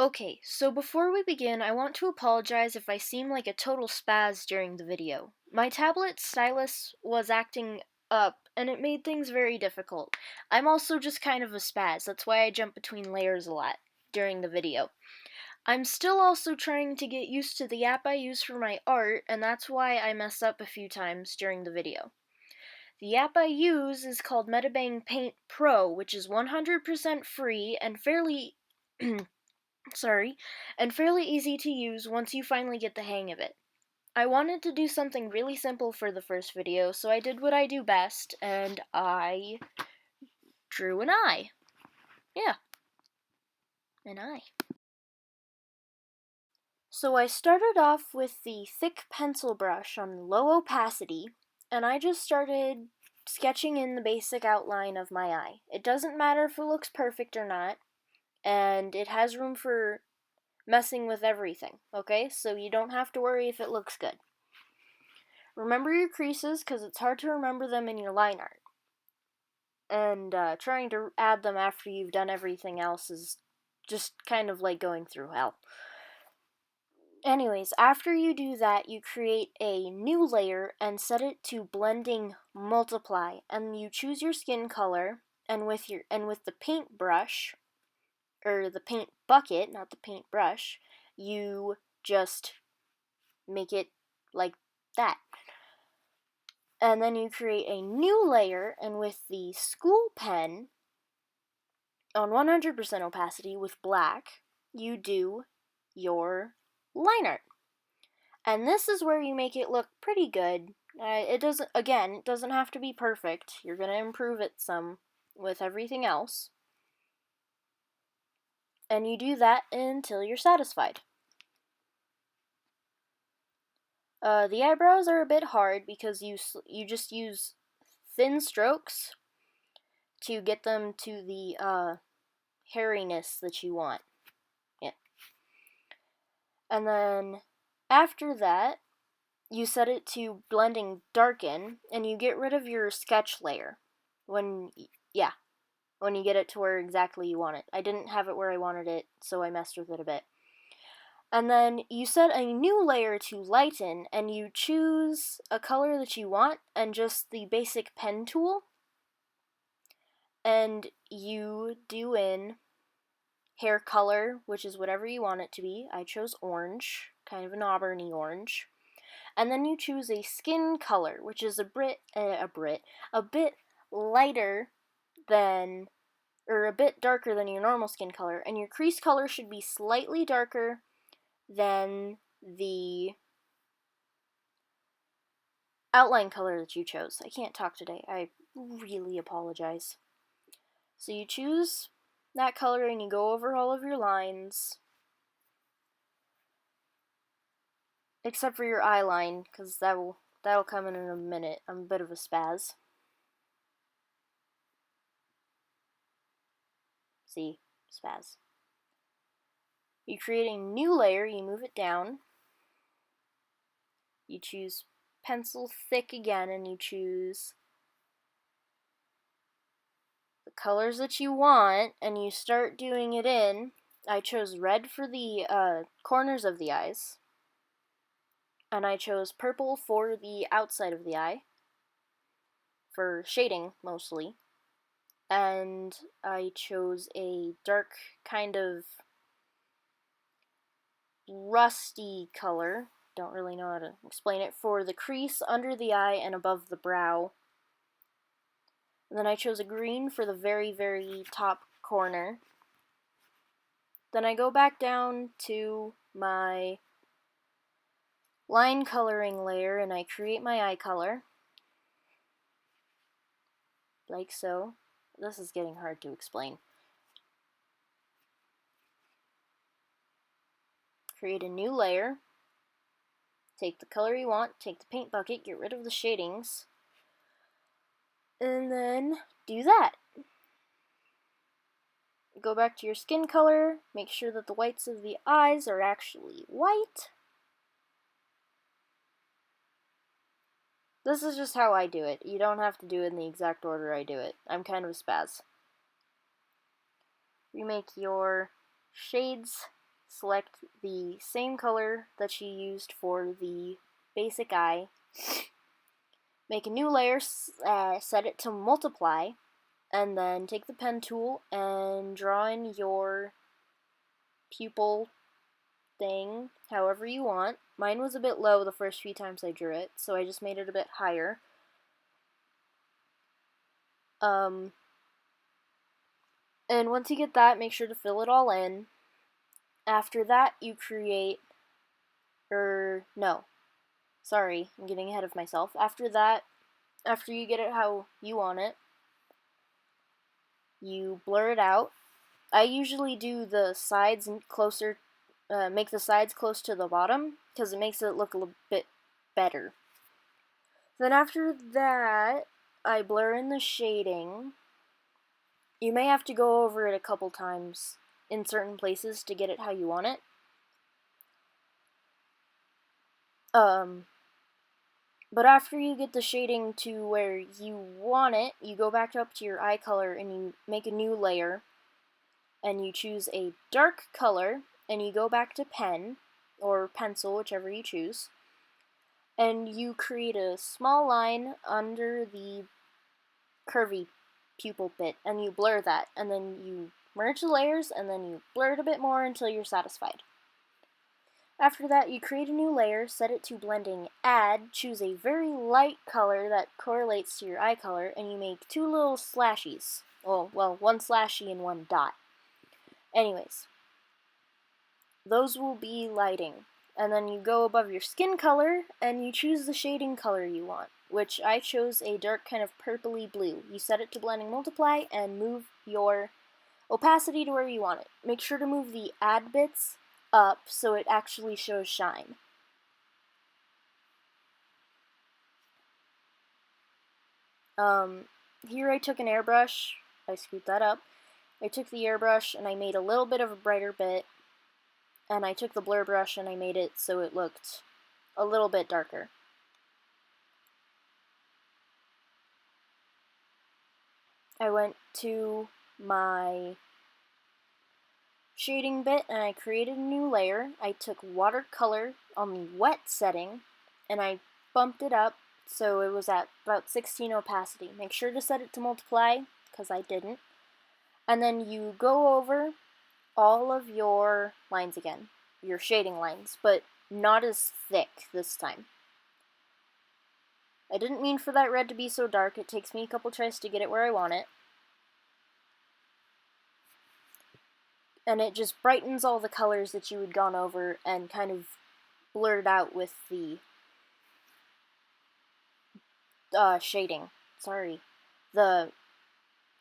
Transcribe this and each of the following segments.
Okay, so before we begin, I want to apologize if I seem like a total spaz during the video. My tablet stylus was acting up, and it made things very difficult. I'm also just kind of a spaz, that's why I jump between layers a lot during the video. I'm still also trying to get used to the app I use for my art, and that's why I mess up a few times during the video. The app I use is called Metabang Paint Pro, which is 100% free and fairly fairly easy to use once you finally get the hang of it. I wanted to do something really simple for the first video, so I did what I do best, and I drew an eye. Yeah, an eye. So I started off with the thick pencil brush on low opacity, and I just started sketching in the basic outline of my eye. It doesn't matter if it looks perfect or not, and it has room for messing with everything, okay? So you don't have to worry if it looks good. Remember your creases, because it's hard to remember them in your line art. And trying to add them after you've done everything else is just kind of like going through hell. Anyways, after you do that, you create a new layer and set it to blending multiply, and you choose your skin color, and with the paintbrush, or the paint bucket, not the paintbrush, you just make it like that. And then you create a new layer, and with the school pen on 100% opacity with black, you do your line art. And this is where you make it look pretty good. It doesn't have to be perfect. You're going to improve it some with everything else. And you do that until you're satisfied. The eyebrows are a bit hard because you just use thin strokes to get them to the hairiness that you want. Yeah. And then after that, you set it to blending darken, and you get rid of your sketch layer when you get it to where exactly you want it. I didn't have it where I wanted it, so I messed with it a bit. And then you set a new layer to lighten, and you choose a color that you want and just the basic pen tool, and you do in hair color, which is whatever you want it to be. I chose orange, kind of an auburny orange. And then you choose a skin color, which is a bit lighter than, or a bit darker than your normal skin color, and your crease color should be slightly darker than the outline color that you chose. I can't talk today. I really apologize. So you choose that color and you go over all of your lines, except for your eye line, because that'll come in a minute. I'm a bit of a spaz. See, spaz. You create a new layer, you move it down, you choose pencil thick again, and you choose the colors that you want, and you start doing it in. I chose red for the corners of the eyes, and I chose purple for the outside of the eye, for shading mostly, and I chose a dark kind of rusty color, don't really know how to explain it, for the crease under the eye and above the brow. And then I chose a green for the very, very top corner. Then I go back down to my line coloring layer and I create my eye color. Like so. This is getting hard to explain. Create a new layer. Take the color you want, take the paint bucket, get rid of the shadings, and then do that. Go back to your skin color, make sure that the whites of the eyes are actually white. This is just how I do it. You don't have to do it in the exact order I do it. I'm kind of a spaz. You make your shades select the same color that you used for the basic eye, make a new layer, set it to multiply, and then take the pen tool and draw in your pupil thing however you want. Mine was a bit low the first few times I drew it, so I just made it a bit higher. And once you get that, make sure to fill it all in. After that, you create, no, sorry, I'm getting ahead of myself. After that, after you get it how you want it, you blur it out. I usually do the sides closer, make the sides close to the bottom, because it makes it look a little bit better. Then after that, I blur in the shading. You may have to go over it a couple times in certain places to get it how you want it. But after you get the shading to where you want it, you go back up to your eye color and you make a new layer, and you choose a dark color, and you go back to pen, or pencil, whichever you choose, and you create a small line under the curvy pupil bit, and you blur that, and then you merge the layers, and then you blur it a bit more until you're satisfied. After that, you create a new layer, set it to blending, add, choose a very light color that correlates to your eye color, and you make two little slashies. Well, one slashie and one dot. Anyways, those will be lighting. And then you go above your skin color, and you choose the shading color you want, which I chose a dark kind of purpley blue. You set it to blending multiply, and move your opacity to where you want it. Make sure to move the add bits up so it actually shows shine. Here I took an airbrush, I scooped that up. I took the airbrush and I made a little bit of a brighter bit, and I took the blur brush and I made it so it looked a little bit darker. I went to my shading bit and I created a new layer. I took watercolor on the wet setting and I bumped it up so it was at about 16 opacity. Make sure to set it to multiply, because I didn't. And then you go over all of your lines again, your shading lines, but not as thick this time. I didn't mean for that red to be so dark. It takes me a couple tries to get it where I want it. And it just brightens all the colors that you had gone over and kind of blurred out with the shading. Sorry. The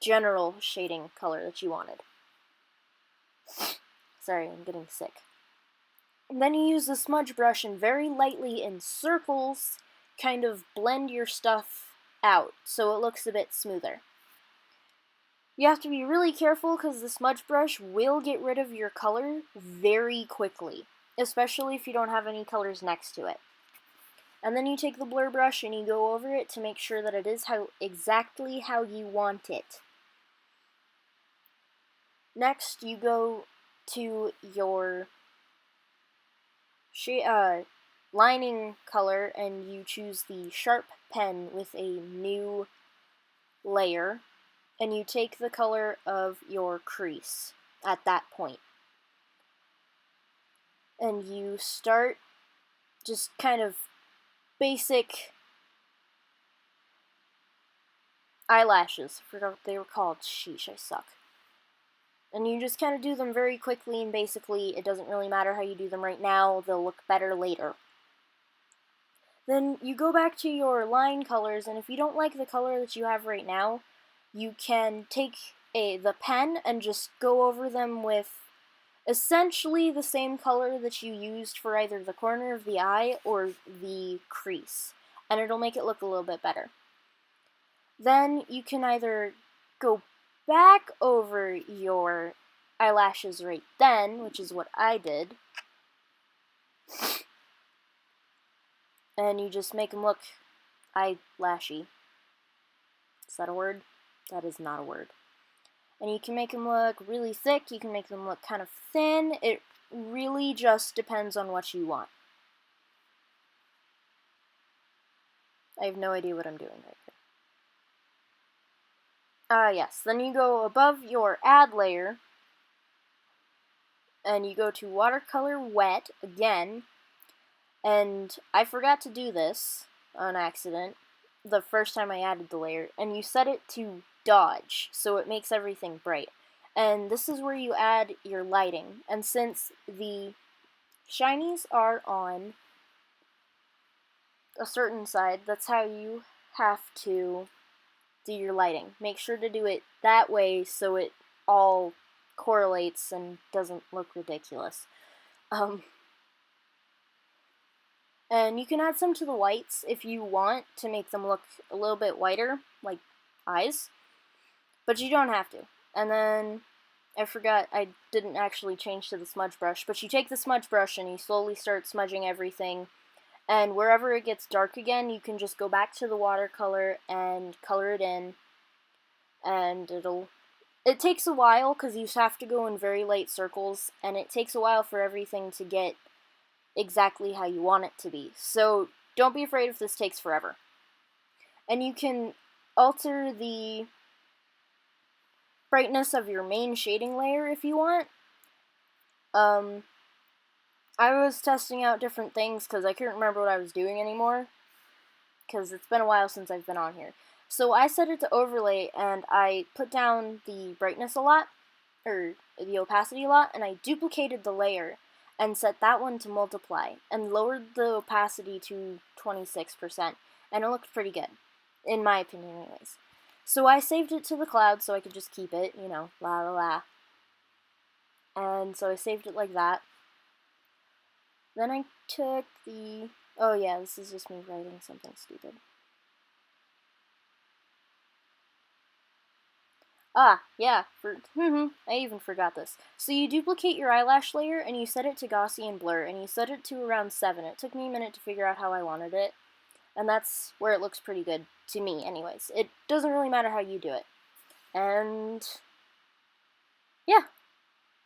general shading color that you wanted. Sorry, I'm getting sick. And then you use the smudge brush and very lightly in circles kind of blend your stuff out so it looks a bit smoother. You have to be really careful because the smudge brush will get rid of your color very quickly, especially if you don't have any colors next to it. And then you take the blur brush and you go over it to make sure that it is exactly how you want it. Next, you go to your lining color and you choose the sharp pen with a new layer, and you take the color of your crease at that point. And you start just kind of basic eyelashes. I forgot what they were called. Sheesh, I suck. And you just kind of do them very quickly, and basically it doesn't really matter how you do them right now, they'll look better later. Then you go back to your line colors, and if you don't like the color that you have right now, you can take the pen and just go over them with essentially the same color that you used for either the corner of the eye or the crease, and it'll make it look a little bit better. Then you can either go back over your eyelashes right then, which is what I did, and you just make them look eyelashy. Is that a word? That is not a word. And you can make them look really thick, you can make them look kind of thin. It really just depends on what you want. I have no idea what I'm doing right here. Yes, then you go above your add layer, and you go to watercolor wet again, and I forgot to do this on accident the first time I added the layer, and you set it to dodge, so it makes everything bright. And this is where you add your lighting, and since the shinies are on a certain side, that's how you have to do your lighting. Make sure to do it that way so it all correlates and doesn't look ridiculous. And you can add some to the whites if you want to make them look a little bit whiter, like eyes, but you don't have to. And then, I forgot, I didn't actually change to the smudge brush, but you take the smudge brush and you slowly start smudging everything, and wherever it gets dark again, you can just go back to the watercolor and color it in, and it takes a while because you have to go in very light circles, and it takes a while for everything to get exactly how you want it to be. So don't be afraid if this takes forever. And you can alter the brightness of your main shading layer if you want. I was testing out different things because I couldn't remember what I was doing anymore, because it's been a while since I've been on here. So I set it to overlay, and I put down the brightness a lot, or the opacity a lot, and I duplicated the layer and set that one to multiply, and lowered the opacity to 26%, and it looked pretty good, in my opinion anyways. So I saved it to the cloud so I could just keep it, you know, la la la. And so I saved it like that. Then I took the... Oh yeah, this is just me writing something stupid. Yeah, I even forgot this. So you duplicate your eyelash layer, and you set it to Gaussian blur, and you set it to around 7. It took me a minute to figure out how I wanted it, and that's where it looks pretty good, to me anyways. It doesn't really matter how you do it. And yeah,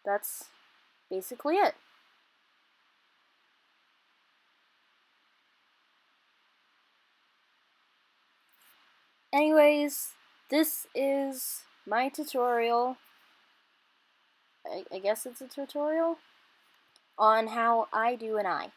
that's basically it. Anyways, this is my tutorial. I guess it's a tutorial on how I do an eye.